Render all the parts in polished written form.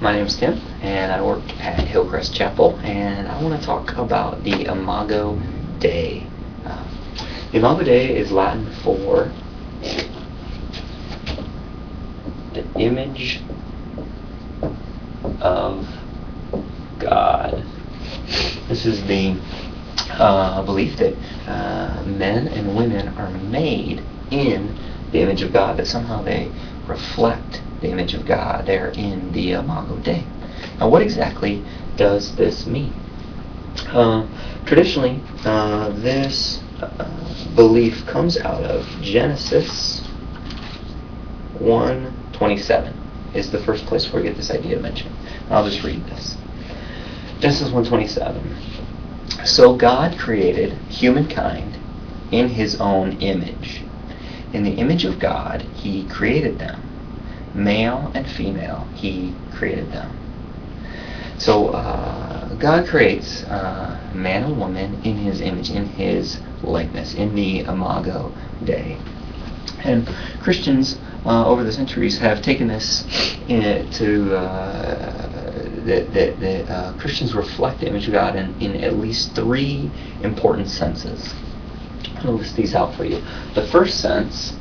My name's Tim, and I work at Hillcrest Chapel, and I want to talk about the Imago Dei. The Imago Dei is Latin for the image of God. This is the belief that men and women are made in the image of God, that somehow they reflect the image of God. They're in the Imago Dei. Now, what exactly does this mean? Traditionally, this belief comes out of Genesis 1:27 is the first place where we get this idea mentioned. I'll just read this. Genesis 1:27. So God created humankind in his own image. In the image of God, he created them. Male and female, he created them. So God creates man and woman in his image, in his likeness, in the Imago Dei. And Christians over the centuries have taken this that Christians reflect the image of God in at least three important senses. I'll list these out for you. The first sense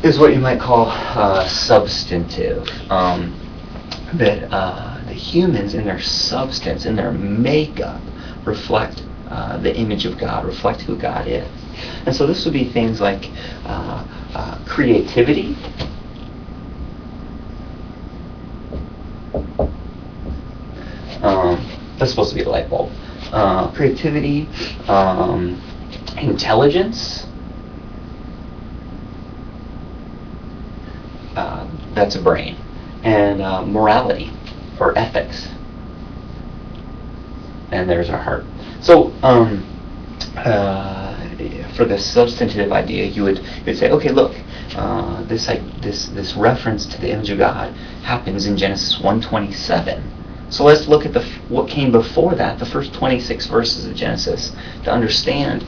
is what you might call substantive. That the humans in their substance, in their makeup, reflect the image of God, reflect who God is. And so this would be things like creativity, that's supposed to be the light bulb. Creativity, intelligence, that's a brain, and morality or ethics, and there's our heart. So for the substantive idea, you would say, okay, look, this reference to the image of God happens in Genesis 1:27. So let's look at what came before that, the first 26 verses of Genesis, to understand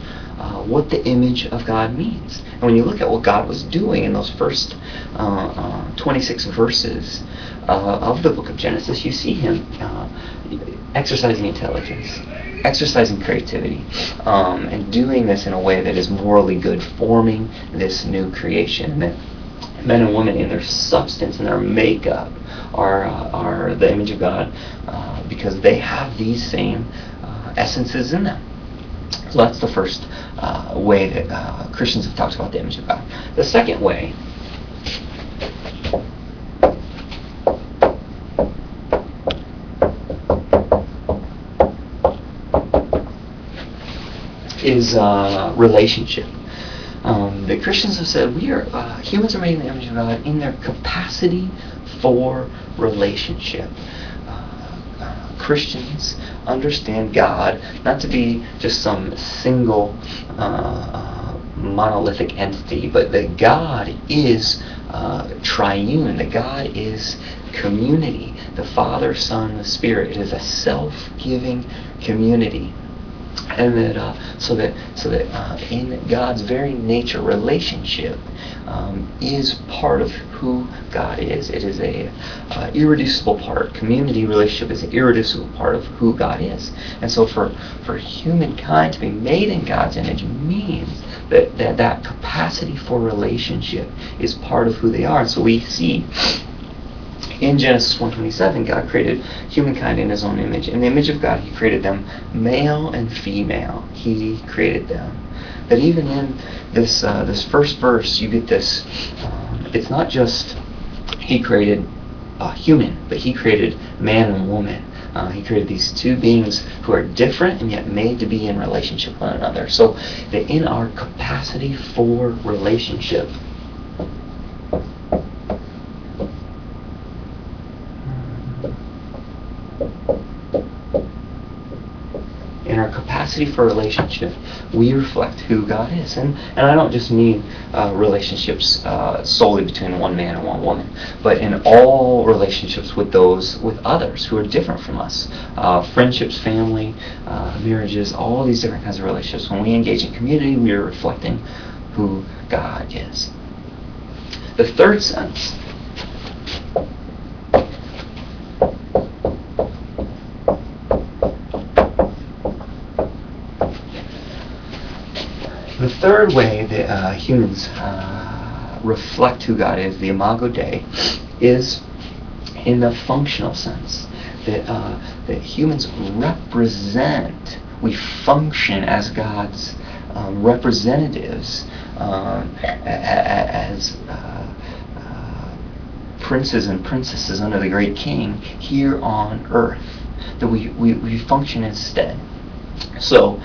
what the image of God means. And when you look at what God was doing in those first 26 verses of the book of Genesis, you see him exercising intelligence, exercising creativity, and doing this in a way that is morally good, forming this new creation. That men and women in their substance and their makeup are the image of God because they have these same essences in them. So that's the first way that Christians have talked about the image of God. The second way is relationship. The Christians have said humans are made in the image of God in their capacity for relationship. Christians understand God not to be just some single monolithic entity, but that God is triune, that God is community. The Father, Son, the Spirit. It is a self-giving community. And that so that in God's very nature, relationship is part of who God is. It is a irreducible part. Community relationship is an irreducible part of who God is. And so for humankind to be made in God's image means that capacity for relationship is part of who they are. And so we see in Genesis 1:27, God created humankind in his own image. In the image of God, he created them male and female. He created them. That even in this first verse, you get this. It's not just he created human, but he created man and woman. He created these two beings who are different and yet made to be in relationship with one another. So that in our capacity for relationship, capacity for relationship, we reflect who God is. And I don't just mean relationships solely between one man and one woman, but in all relationships with others who are different from us. Friendships, family, marriages, all these different kinds of relationships. When we engage in community, we are reflecting who God is. The third sense The third way that humans reflect who God is, the Imago Dei, is in the functional sense. That humans represent, we function as God's representatives, as princes and princesses under the great King here on earth. That we function instead. So,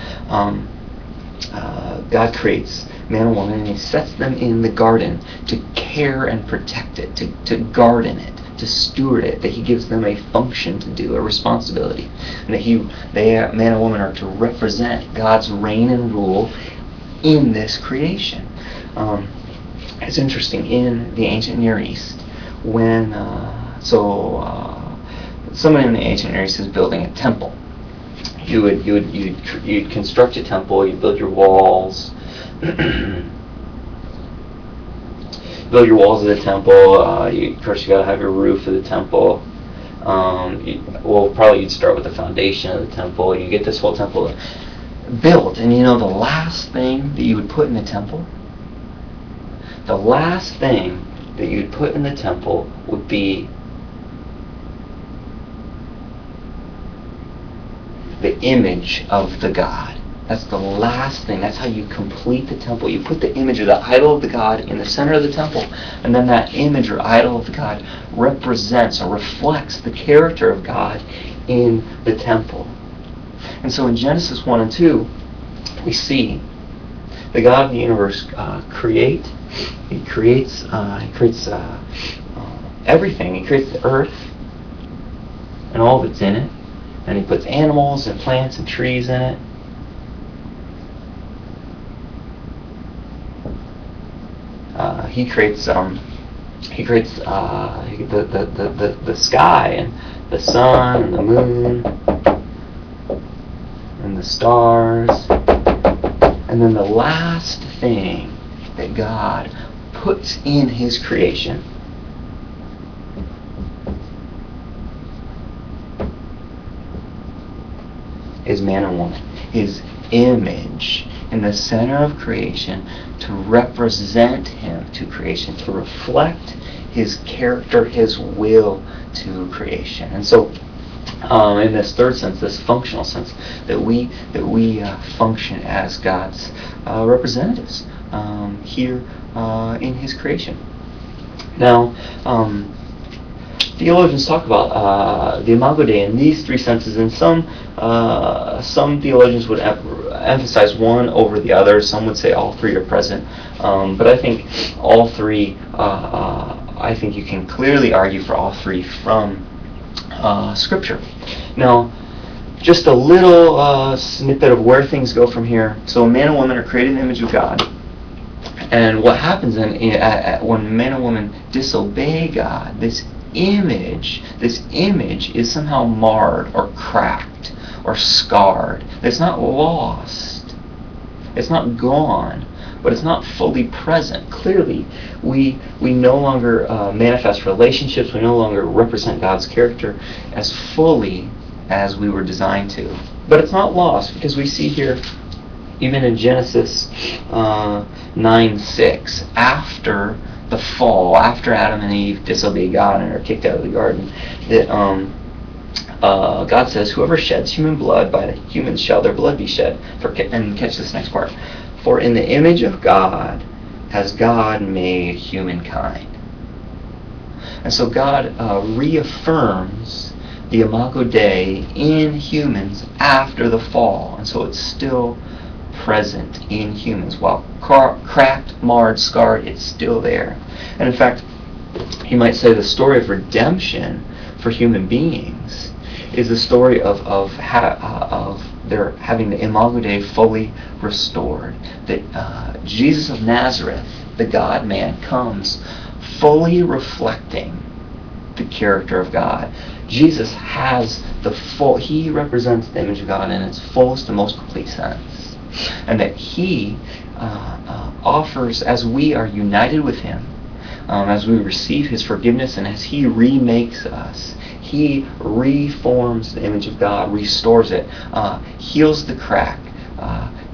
God creates man and woman, and He sets them in the garden to care and protect it, to garden it, to steward it. That He gives them a function to do, a responsibility, and that man and woman are to represent God's reign and rule in this creation. It's interesting, in the ancient Near East, when someone in the ancient Near East is building a temple. You'd construct a temple. You build your walls. Build your walls of the temple. Of course, you got to have your roof of the temple. Probably you'd start with the foundation of the temple. You get this whole temple built, and the last thing that you would put in the temple. The last thing that you'd put in the temple would be the image of the God. That's the last thing. That's how you complete the temple. You put the image of the idol of the God in the center of the temple, and then that image or idol of the God represents or reflects the character of God in the temple. And so in Genesis 1 and 2, we see the God of the universe create. He creates everything. He creates the earth and all that's in it. And He puts animals and plants and trees in it. He creates the sky and the sun and the moon and the stars. And then the last thing that God puts in His creation is man and woman, His image in the center of creation, to represent Him to creation, to reflect His character, His will to creation. And so, in this third sense, this functional sense, that we function as God's representatives here in His creation. Now, theologians talk about the Imago Dei in these three senses, and some theologians would emphasize one over the other. Some would say all three are present, but I think all three. I think you can clearly argue for all three from Scripture. Now, just a little snippet of where things go from here. So, man and woman are created in the image of God. And what happens then when man and woman disobey God, this image is somehow marred or cracked or scarred. It's not lost. It's not gone, but it's not fully present. Clearly, we no longer manifest relationships. We no longer represent God's character as fully as we were designed to. But it's not lost, because we see here, even in Genesis 9:6, after the fall, after Adam and Eve disobey God and are kicked out of the garden, that God says, "Whoever sheds human blood, by the humans shall their blood be shed." And catch this next part. "For in the image of God has God made humankind." And so God reaffirms the Imago Dei in humans after the fall. And so it's still present in humans. While cracked, marred, scarred, it's still there. And in fact, you might say the story of redemption for human beings is the story of they're having the Imago Dei fully restored. That Jesus of Nazareth, the God-man, comes fully reflecting the character of God. Jesus has he represents the image of God in its fullest and most complete sense. And that he offers, as we are united with him, as we receive his forgiveness and as he remakes us, he reforms the image of God, restores it, heals the crack,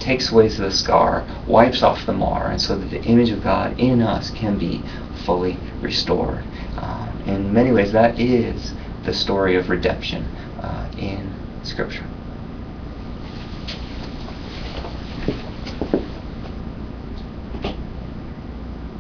takes away the scar, wipes off the mar, and so that the image of God in us can be fully restored. In many ways, that is the story of redemption in Scripture.